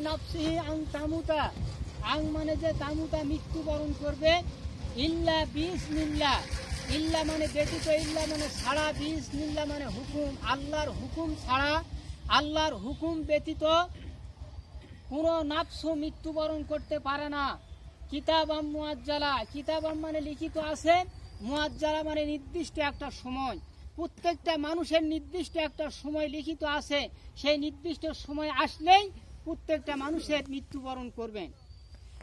নাফসিহি আন তামুতা, আং মানে যে তামুতা মৃত্যুবরণ করবে, ইল্লা বিইজনিল্লাহ, ইল্লা মানে ব্যতীত, ইল্লা মানে ছাড়া, বিইজনিল্লাহ মানে হুকুম, আল্লাহর হুকুম ছাড়া, আল্লাহর হুকুম ব্যতীত কোনো নাফস মৃত্যুবরণ করতে পারে না। কিতাবাম মুআজ্জালা, কিতাবাম মানে লিখিত আছে, মুআজ্জালা মানে নির্দিষ্ট একটা সময়, প্রত্যেকটা মানুষের নির্দিষ্ট একটা সময় লিখিত আছে, সেই নির্দিষ্ট সময় আসলেই প্রত্যেকটা মানুষের মৃত্যুবরণ করবেন।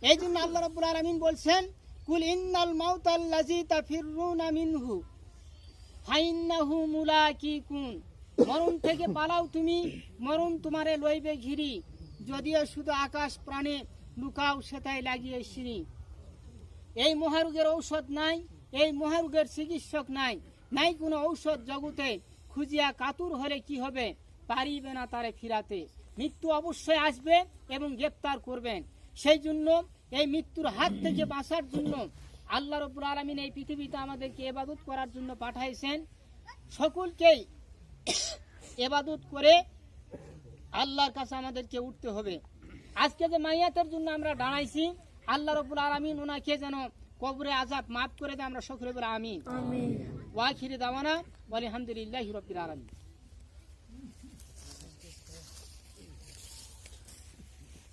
এই জন্য আল্লাহ রাব্বুল আলামিন বলছেন, কুল ইন্নাল মাউতাল্লাযী তাফিররুনা মিনহু ফাইন্নাহু মুলাকিকুম, মরণ থেকে পালাও তুমি, মরণ তোমারে লইবে ঘিরি, যদিও শুধু আকাশ প্রাণে লুকাও সেটাই লাগিয়ে সিঁড়ি। এই মহারোগের ঔষধ নাই, এই মহারোগের চিকিৎসক নাই, নাই কোনো ঔষধ জগতে, খুঁজিয়া কাতুর হলে কি হবে, পারিবে না তারে ফিরাতে। মৃত্যু অবশ্যই আসবে এবং গ্রেপ্তার করবেন। সেই জন্য এই মৃত্যুর হাত থেকে বাঁচার জন্য আল্লাহ রাব্বুল আলামিন এই পৃথিবীতে আমাদেরকে ইবাদত করার জন্য পাঠাইছেন। সকলকেই ইবাদত করে আল্লাহর কাছে আমাদেরকে উঠতে হবে। আজকে যে মাইয়াতের জন্য আমরা দাঁড়াইছি, আল্লাহ রাব্বুল আলামিন ওনাকে যেন কবরে আযাব মাফ করে দেয়, আমরা সকলে বলে আমিন। ওয়া আখিরি দাওয়ানা ওয়া আলহামদুলিল্লাহি রাব্বিল আলামিন।